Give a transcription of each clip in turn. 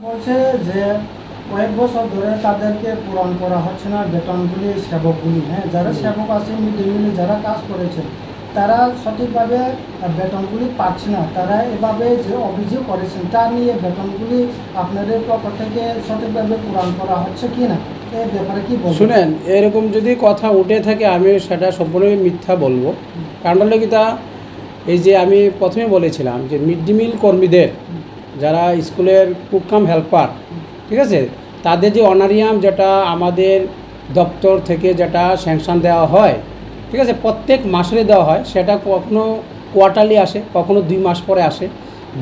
বলছে যে কয়েক বছর ধরে তাদেরকে পূরণ করা হচ্ছে না বেতনগুলি, সেবকগুলি। হ্যাঁ, যারা সেবক আছে মিড ডে মিলে যারা কাজ করেছে তারা সঠিকভাবে বেতনগুলি পাচ্ছে না। তারা এভাবে যে অভিযোগ করেছেন তা নিয়ে বেতনগুলি আপনাদের পক্ষ থেকে সঠিকভাবে পূরণ করা হচ্ছে কি না, এই ব্যাপারে কি বলবেন? শুনেন, এরকম যদি কথা উঠে থাকে আমি সেটা সম্পূর্ণই মিথ্যা বলবো। কারণ হলো কি, তা এই যে আমি প্রথমে বলেছিলাম যে মিড ডে মিল কর্মীদের যারা স্কুলের কুক কাম হেল্পার, ঠিক আছে, তাদের যে অনারিয়াম যেটা আমাদের দপ্তর থেকে যেটা স্যাংশন দেওয়া হয়, ঠিক আছে, প্রত্যেক মাসে দেওয়া হয়, সেটা কখনো কোয়ার্টারলি আসে, কখনো 2 মাস পরে আসে।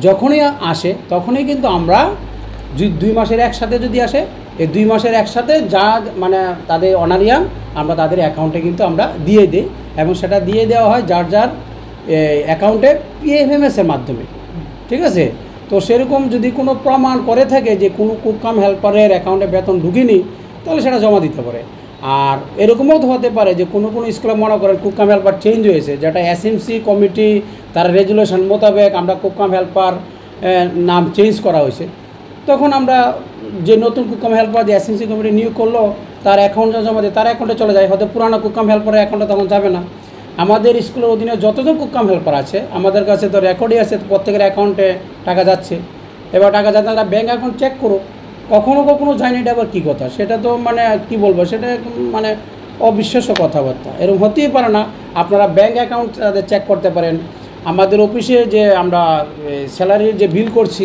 যখনই আসে তখনই কিন্তু আমরা 2 মাসের একসাথে যদি আসে, এই 2 মাসের একসাথে যা মানে তাদের অনারিয়াম আমরা তাদের অ্যাকাউন্টে কিন্তু আমরা দিয়ে দিই, এবং সেটা দিয়ে দেওয়া হয় যার যার অ্যাকাউন্টে PFMS-এর মাধ্যমে, ঠিক আছে। তো সেরকম যদি কোনো প্রমাণ করে থাকে যে কোনো কুক কাম হেল্পারের অ্যাকাউন্টে বেতন ঢুকেনি, তাহলে সেটা জমা দিতে পারে। আর এরকমও হতে পারে যে কোনো স্কুলে মনে করেন কুক কাম হেল্পার চেঞ্জ হয়েছে, যেটা SMC কমিটি তার রেজুলেশন মোতাবেক আমরা কুক কাম হেল্পার নাম চেঞ্জ করা হয়েছে, তখন আমরা যে নতুন কুক কাম হেল্পার যে SMC কমিটি নিয়োগ করলো তার অ্যাকাউন্টে জমা দিয়ে তার অ্যাকাউন্টে চলে যায়, হয়তো পুরানো কুক কাম হেল্পারের অ্যাকাউন্টে তখন যাবে না। আমাদের স্কুলের অধীনে যতজন কুক কাম হেল্পার আছে আমাদের কাছে তো রেকর্ডই আছে, প্রত্যেকের অ্যাকাউন্টে টাকা যাচ্ছে। এবার টাকা যাচ্ছে, তারা ব্যাঙ্ক অ্যাকাউন্ট চেক করো, কখনো কখনো যায়নি, এটা আবার কী কথা? সেটা তো মানে কি বলবো, সেটা মানে অবিশ্বাস্য কথাবার্তা, এরকম হতেই পারে না। আপনারা ব্যাঙ্ক অ্যাকাউন্ট তাদের চেক করতে পারেন। আমাদের অফিসে যে আমরা স্যালারির যে বিল করছি,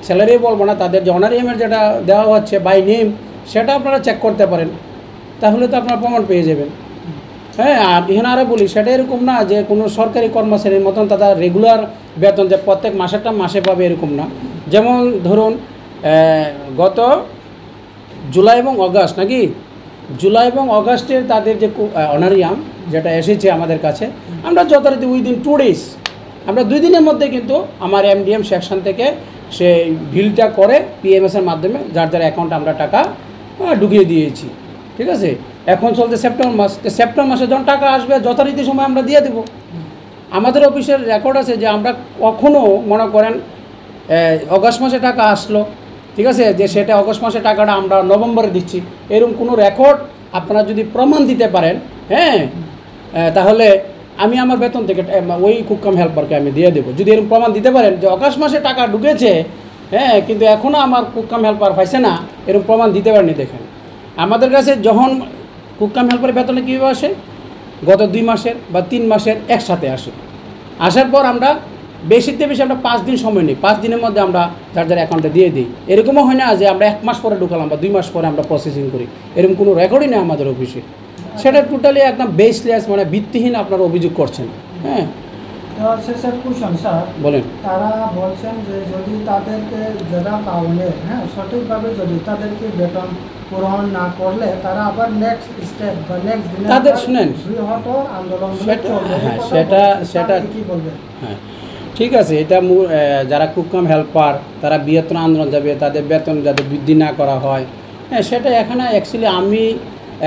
স্যালারি বলবো না, তাদের যে অনারিয়ামের যেটা দেওয়া হচ্ছে বাই নেম, সেটা আপনারা চেক করতে পারেন, তাহলে তো আপনারা প্রমাণ পেয়ে যাবেন। হ্যাঁ, আর এখানে আরও বলি, সেটা এরকম না যে কোনো সরকারি কর্মচারীর মতন তারা রেগুলার বেতন যে প্রত্যেক মাসেরটা মাসে পাবে, এরকম না। যেমন ধরুন গত জুলাই এবং অগাস্ট, নাকি জুলাই এবং অগাস্টের তাদের যে অনারিয়াম যেটা এসেছে আমাদের কাছে, আমরা যথারীতি উইদিন 2 days, আমরা 2 দিনের মধ্যে কিন্তু আমার MDM সেকশন থেকে সেই বিলটা করে PMS-এর মাধ্যমে যার যার অ্যাকাউন্টে আমরা টাকা ঢুকিয়ে দিয়েছি, ঠিক আছে। এখন চলছে সেপ্টেম্বর মাস, তো সেপ্টেম্বর মাসে যখন টাকা আসবে যথারীতি সময় আমরা দিয়ে দেবো। আমাদের অফিসের রেকর্ড আছে যে আমরা কখনও মনে করেন অগাস্ট মাসে টাকা আসলো, ঠিক আছে, যে সেটা অগাস্ট মাসে টাকাটা আমরা নভেম্বরে দিচ্ছি, এরকম কোনো রেকর্ড আপনারা যদি প্রমাণ দিতে পারেন, হ্যাঁ, তাহলে আমি আমার বেতন থেকে ওই কুক কাম হেল্পারকে আমি দিয়ে দেবো। যদি এরকম প্রমাণ দিতে পারেন যে অগাস্ট মাসে টাকা ঢুকেছে, হ্যাঁ, কিন্তু এখনও আমার কুক কাম হেল্পার পাইছে না, এরকম প্রমাণ দিতে পারেনি, দেখেন আমাদের কাছে যখন কুক কাম হেল্পারের বেতনে কীভাবে আসে, গত 2 মাসের বা 3 মাসের একসাথে আসে। আসার পর আমরা বেশিতে বেশি আমরা 5 দিন সময় নিই, 5 দিনের মধ্যে আমরা যার যার অ্যাকাউন্টে দিয়ে দিই। এরকমও হয় না যে আমরা 1 মাস পরে ঢুকালাম বা 2 মাস পরে আমরা প্রসেসিং করি, এরকম কোনো রেকর্ডই নেই আমাদের অফিসে। সেটা টোটালি একদম বেসলেস, মানে ভিত্তিহীন আপনারা অভিযোগ করছেন। হ্যাঁ, শেষের কোশ্চেন স্যার, বলেন। তারা বলছেন যে যদি তাদেরকে যারা পাওনে, হ্যাঁ, সঠিকভাবে যদি তাদেরকে বেতন পূরণ না করলে তারা আবার নেক্সট স্টেপ বা নেক্সট দিনে তাদের শুনেন বৃহত্তর আন্দোলন চলবে। হ্যাঁ, সেটা কি বলবেন? হ্যাঁ, ঠিক আছে, এটা যারা কুক কাম হেল্পার তারা বৃহত্তর আন্দোলন যাবে, তাদের বেতন যাতে বৃদ্ধি না করা হয়। হ্যাঁ, সেটা এখানে অ্যাকচুয়ালি আমি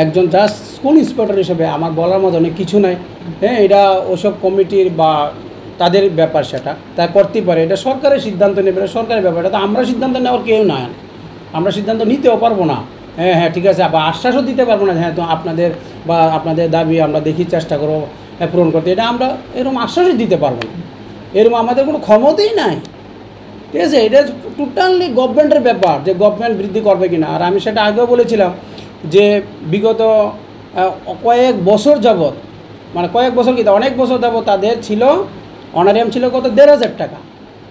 একজন জাস্ট স্কুল ইন্সপেক্টর হিসেবে আমার বলার মতো অনেক কিছু নাই। হ্যাঁ, এটা ওসব কমিটির বা তাদের ব্যাপার, সেটা তা করতেই পারে, এটা সরকারের সিদ্ধান্ত নেবে, এটা সরকারের ব্যাপার, এটা তো আমরা সিদ্ধান্ত নেওয়ার কেউ না, আমরা সিদ্ধান্ত নিতেও পারবো না। হ্যাঁ হ্যাঁ, ঠিক আছে, আবার আশ্বাসও দিতে পারবো না, হ্যাঁ তো আপনাদের বা আপনাদের দাবি আমরা দেখি চেষ্টা করবো পূরণ করতে, এটা আমরা এরকম আশ্বাসই দিতে পারবো না, এরকম আমাদের কোনো ক্ষমতাই নাই, ঠিক আছে। এটা টোটালি গভর্নমেন্টের ব্যাপার যে গভর্নমেন্ট বৃদ্ধি করবে কিনা। আর আমি সেটা আগেও বলেছিলাম যে বিগত কয়েক বছর যাবৎ, মানে কয়েক বছর কি অনেক বছর যাবৎ তাদের ছিল অনারিয়াম ছিল কত 1,500 টাকা,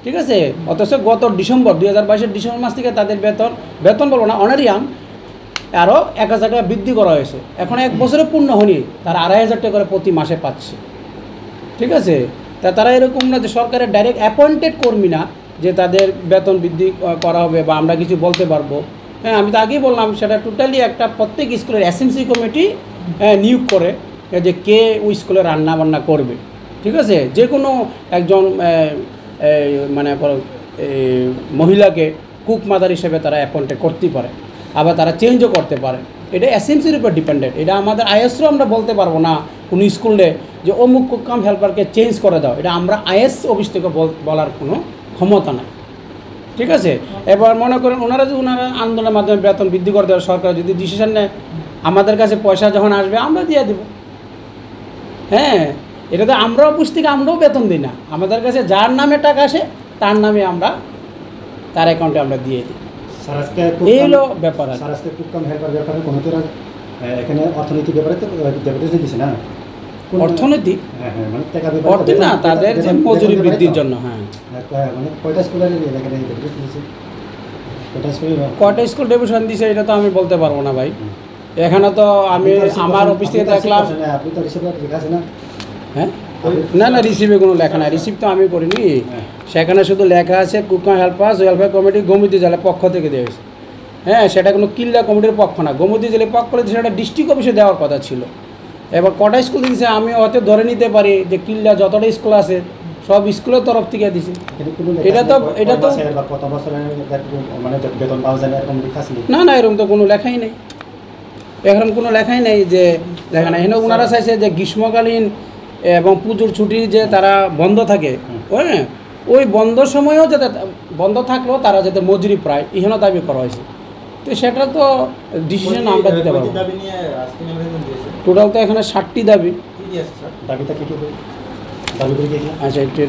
ঠিক আছে। অথচ গত ডিসেম্বর 2022-এর ডিসেম্বর মাস থেকে তাদের বেতন বলবো না, অনারিয়াম আরও 1,000 টাকা বৃদ্ধি করা হয়েছে। এখন 1 বছরে পূর্ণ হয়নি, তারা 2,500 টাকা করে প্রতি মাসে পাচ্ছে, ঠিক আছে। তারা এরকম না যে সরকারের ডাইরেক্ট অ্যাপয়েন্টেড কর্মী না যে তাদের বেতন বৃদ্ধি করা হবে বা আমরা কিছু বলতে পারবো। হ্যাঁ, আমি তো আগেই বললাম সেটা টোটালি একটা প্রত্যেক স্কুলের SMC কমিটি নিয়োগ করে যে কে ওই স্কুলে রান্না বান্না করবে, ঠিক আছে। যে কোনো একজন মানে মহিলাকে কুক মাদার হিসেবে তারা অ্যাপয়েন্টেড করতেই পারে, আবার তারা চেঞ্জও করতে পারে। এটা SMCর উপর ডিপেন্ডেন্ট, এটা আমাদের IS-ও আমরা বলতে পারবো না কোনো স্কুলে যে অমুক কুক কাম হেল্পারকে চেঞ্জ করে দাও, এটা আমরা IS অফিস থেকে বলার কোনো ক্ষমতা নাই। ঠিক আছে। এবার মনে করেন ওনারা আন্দোলনের মাধ্যমে বেতন বৃদ্ধি করতে হবে, সরকার যদি ডিসিশন নেয় আমাদের কাছে পয়সা যখন আসবে আমরা দিয়ে দেবো। হ্যাঁ, এটা তো আমরাও বুঝতে আমরাও বেতন দিই না, আমাদের কাছে যার নামে টাকা আসে তার নামে আমরা তার অ্যাকাউন্টে আমরা দিয়ে দিই। এই হলো ব্যাপার। এখানে অর্থনৈতিক ব্যাপারে তো দিচ্ছে না, অর্থনৈতিক অর্থ না, তাদের যে মজুরি বৃদ্ধির জন্য। হ্যাঁ, মানে কয়টা স্কুলের এখানে কয়টা স্কুল ডেপুটেশন দিছে এটা তো আমি বলতে পারবো না ভাই। এখানে তো আমি আমার অফিস থেকে দেখলাম। আপনি তো রিসিভ লেখা আছে না? হ্যাঁ, না না, রিসিভে কোনো লেখা নাই, রিসিভ তো আমি করিনি। সেখানে শুধু লেখা আছে কুকম হেল্পার্স ওয়েলফেয়ার কমিটি গোমতী জেলার পক্ষ থেকে দিয়েছে। হ্যাঁ, সেটা কোনো কিল্লা কমিটির পক্ষ না, গোমতী জেলার পক্ষ থেকে সেটা ডিস্ট্রিক্ট অফিসে দেওয়ার কথা ছিল। এবার কটা স্কুল দিয়েছে আমি হয়তো ধরে নিতে পারি যে কিল্লা যতটা স্কুল আছে সব স্কুলের তরফ থেকে দিছে। এটা তো না না, এরকম তো কোনো লেখাই নেই, এখন কোনো লেখাই নেই যে লেখা নেই। এখানে ওনারা চাইছে যে গ্রীষ্মকালীন এবং পুজোর ছুটি যে তারা বন্ধ থাকে, হ্যাঁ, ওই বন্ধ সময়ও যাতে বন্ধ থাকলেও তারা যাতে মজুরি প্রায় এখানে দাবি করা হয়েছে। তো সেটা তো ডিসিশন আমরা দিতে পারবো। টোটাল তো এখানে 60টি দাবি। আচ্ছা, একটু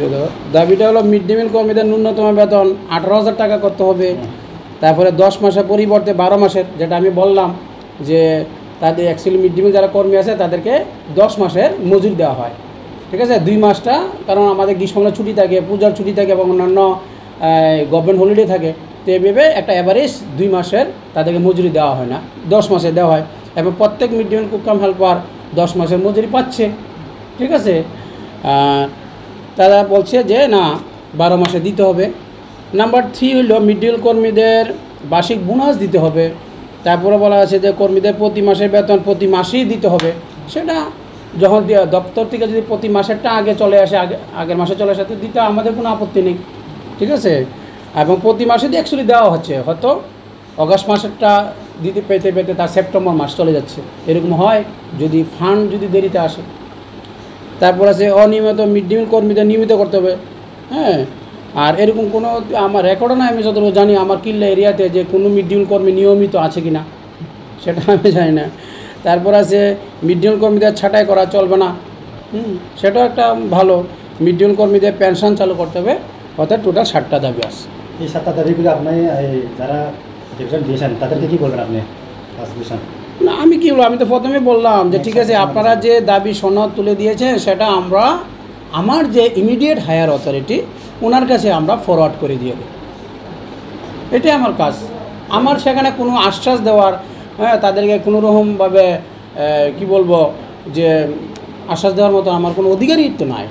দাবিটা হলো মিড ডে মিল কর্মীদের ন্যূনতম বেতন 18,000 টাকা করতে হবে। তারপরে 10 মাসের পরিবর্তে 12 মাসের, যেটা আমি বললাম যে তাদের অ্যাকচুয়ালি মিড ডে মিল যারা কর্মী আছে তাদেরকে 10 মাসের মজুরি দেওয়া হয়। ঠিক আছে, 2 মাসটা কারণ আমাদের গ্রীষ্মকালীন ছুটি থাকে, পূজার ছুটি থাকে এবং অন্যান্য গভর্নমেন্ট হলিডে থাকে, তো এভাবে একটা অ্যাভারেজ 2 মাসের তাদেরকে মজুরি দেওয়া হয় না, 10 মাসে দেওয়া হয়। এবং প্রত্যেক মিড ডে মিল কুকম হেল্পার 10 মাসের মজুরি পাচ্ছে। ঠিক আছে, তারা বলছে যে না 12 মাসে দিতে হবে। নাম্বার 3 হলো মিড ডে মিল কর্মীদের বার্ষিক বোনাস দিতে হবে। তারপরে বলা আছে যে কর্মীদের প্রতি মাসের বেতন প্রতি মাসেই দিতে হবে। সেটা যখন দপ্তর থেকে যদি প্রতি মাসেরটা আগে চলে আসে, আগের মাসে চলে আসে, তো দিতে আমাদের কোনো আপত্তি নেই। ঠিক আছে, এবং প্রতি মাসে দিয়ে অ্যাকচুয়ালি দেওয়া হচ্ছে, হয়তো অগাস্ট মাসেরটা দিতে পেতে পেতে তার সেপ্টেম্বর মাস চলে যাচ্ছে, এরকম হয় যদি ফান্ড যদি দেরিতে আসে। তারপর আছে অনিয়মিত মিড ডে মিল কর্মীদের নিয়মিত করতে হবে। হ্যাঁ, আর এরকম কোনো আমার রেকর্ডও নাই, আমি যতটুকু জানি আমার কিল্লা এরিয়াতে যে কোনো মিড ডে মিল কর্মী নিয়মিত আছে কি না সেটা আমি জানি না। তারপর আছে মিড ডে মিল কর্মীদের ছাঁটাই করা চলবে না, সেটাও একটা ভালো। মিড ডে মিল কর্মীদের পেনশন চালু করতে হবে। অর্থাৎ টোটাল 60টা দাবি আছে। এই 7টা দাবিগুলো আপনি যারা ডিভিশন দিয়েছেন তাদেরকে কী বলবেন আপনি? না, আমি কী বলবো, আমি তো প্রথমে বললাম যে ঠিক আছে আপনারা যে দাবি সনদ তুলে দিয়েছেন সেটা আমরা আমার যে ইমিডিয়েট হায়ার অথরিটি ওনার কাছে আমরা ফরওয়ার্ড করে দিয়ে দেব, এটাই আমার কাজ। আমার সেখানে কোনো আশ্বাস দেওয়ার, হ্যাঁ, তাদেরকে কোনো রকমভাবে কি বলবো যে আশ্বাস দেওয়ার মতো আমার কোনো অধিকারই তো নাই।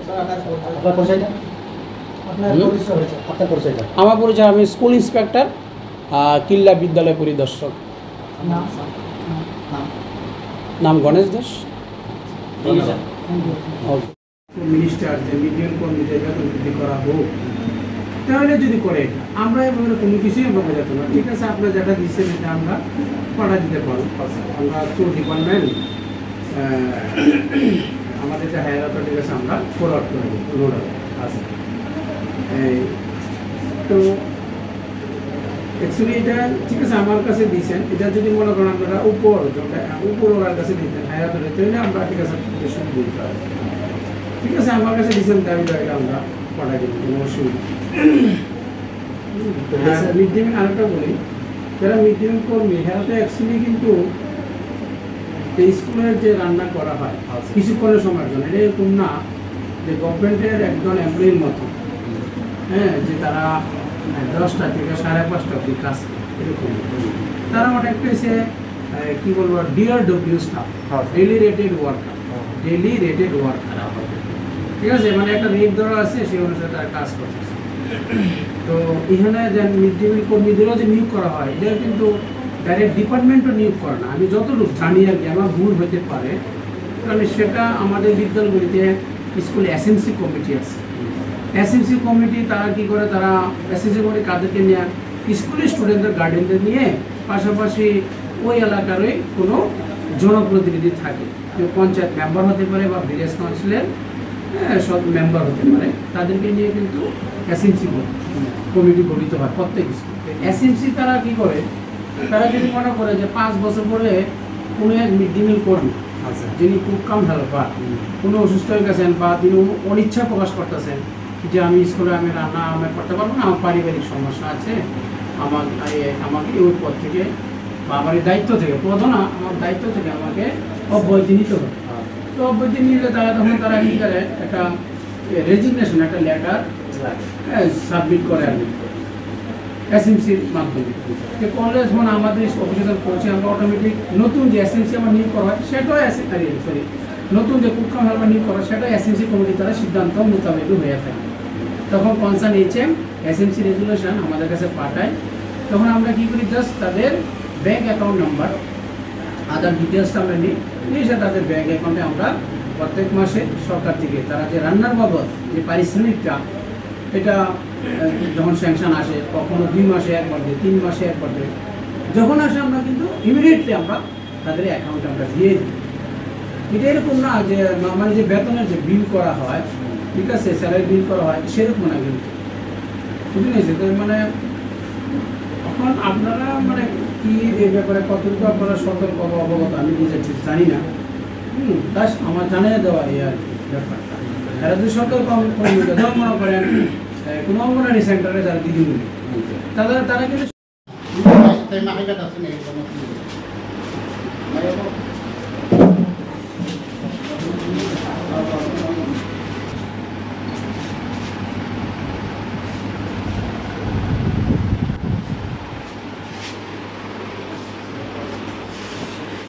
আমার পরিচয়, আমি স্কুল ইন্সপেক্টর, কিল্লা বিদ্যালয় পরিদর্শক। নাম গণেশ দাস। মিনিস্টার যে মিড ডে মিল কর্মীদের বেতন বৃদ্ধি করা হোক, তাহলে যদি করে এটা আমরা এভাবে কোনো কিছুই আমরা বোঝাতে না। ঠিক আছে, আপনারা যেটা দিচ্ছেন এটা আমরা পাঠা দিতে পারবো। আমরা চোর ডিপার্টমেন্ট আমাদের যে হায়ার অথরিটির কাছে আমরা ফরওয়ার্ড করে দেবো ওনারা আছে। তো অ্যাকচুয়ালি এটা ঠিক আছে আমার কাছে দিয়েছেন, এটা যদি মনে করেন আপনারা উপর ওনার কাছে দিতেন হায়ার অথরিটি, তাহলে আমরা ঠিক আছে শুরু দিতে হবে। ঠিক আছে, আমার কাছে দিয়েছেন দাবিটা আমরা পাঠাই দেবো, কোনো অসুবিধা। মিড ডে মিল আরেকটা বলি, যারা মিড ডে মিল কর্মী হেলথে অ্যাকচুয়ালি কিন্তু এই স্কুলের যে রান্না করা হয় কিছুক্ষণের সময়ের জন্য, এটা এরকম না যে গভর্নমেন্টের একজন এমপ্লয়ির মতো, হ্যাঁ, যে তারা 10টা থেকে 5:30 অবধি কাজ করে, এরকম তারা আমার একটা এসে কী বলবো DRW staff, daily rated worker, daily rated worker. ঠিক আছে, মানে একটা রেট ধরা আছে, সেই অনুসারে তারা কাজ করতেছে। তো এখানে যে মিড ডে মিল কর্মীদেরও যে নিয়োগ করা হয়, এটা কিন্তু ডাইরেক্ট ডিপার্টমেন্টও নিয়োগ করে না। আমি যতটুকু জানি আর কি, আমার ভুল হতে পারে, তাহলে সেটা আমাদের বিদ্যালয়গুলিতে স্কুলে SMC কমিটি আছে। SMC কমিটি তারা কী করে, তারা SMC কমিটি কাদেরকে নিয়ে স্কুলের স্টুডেন্টদের গার্ডেনদের নিয়ে পাশাপাশি ওই এলাকারই কোনো জনপ্রতিনিধি থাকে, কেউ পঞ্চায়েত মেম্বার হতে পারে বা ভিলেজ কাউন্সিলের সব মেম্বার হতে পারে, তাদেরকে নিয়ে কিন্তু SMC করে। কমিটি গঠিত হয় প্রত্যেক স্কুলে। এসএমসি তারা কি করে, তারা যদি মনে করে যে 5 বছর পরে কোনো এক মিড ডে মিল কর্মী আচ্ছা যিনি কুক কাম হেল্পার কোনো অসুস্থ হয়ে গেছেন বা তিনি অনিচ্ছা প্রকাশ করতেছেন যে আমি স্কুলে আমি রান্না আমি করতে পারবো না, আমার পারিবারিক সমস্যা আছে, আমাকে ওই পদ থেকে বা আমার এই দায়িত্ব থেকে, প্রধান আমার দায়িত্ব থেকে আমাকে অব্যাহতি নিতে হবে। তো অব্যাহতি নিলে তারা কি করে, একটা রেজিগনেশন একটা লেটার সাবমিট করে আর কি এসএমসির মাধ্যমে। যে করলে যখন আমাদের অফিসে পৌঁছে আমরা অটোমেটিক নতুন যে এসএমসি আমার নিয়োগ করা হয় সেটাও সরি নতুন যে কুক কাম হেল্পার নিয়োগ করা হয় সেটাও এসএমসি কমিটি দ্বারা সিদ্ধান্ত মোতাবেক হয়ে থাকে। তখন কনসার্ন এইচএম এসএমসি রেজুলেশন আমাদের কাছে পাঠায়। তখন আমরা কী করি, জাস্ট তাদের ব্যাঙ্ক অ্যাকাউন্ট নাম্বার আদার ডিটেলসটা আমরা নিই, নিয়ে তাদের ব্যাঙ্ক অ্যাকাউন্টে আমরা প্রত্যেক মাসে সরকার থেকে তারা যে রান্নার বাবদ যে পারিশ্রমিকটা এটা যখন স্যাংশন আসে কখনো 2 মাসে একবার দেয়, 3 মাসে একবার দেয়, যখন আসে আমরা কিন্তু ইমিডিয়েটলি আমরা তাদের অ্যাকাউন্টে আমরা দিয়ে দিই। এটা এরকম না যে মানে যে বেতনের যে বিল করা হয়, ঠিক আছে, স্যালারি বিল করা হয় সেরকম না কিন্তু, বুঝলেন? তো মানে এখন আপনারা মানে কি এই ব্যাপারে কতটুকু আপনারা সতর্ক অবগত আমি নিজে ঠিক জানি না, বাস আমার জানিয়ে দেওয়া এই আর কি ব্যাপারটা। এরা যদি সতর্ক মনে করেন কোনো অঙ্গনারী সেন্টারে যারা দিদিমণি তারা কিন্তু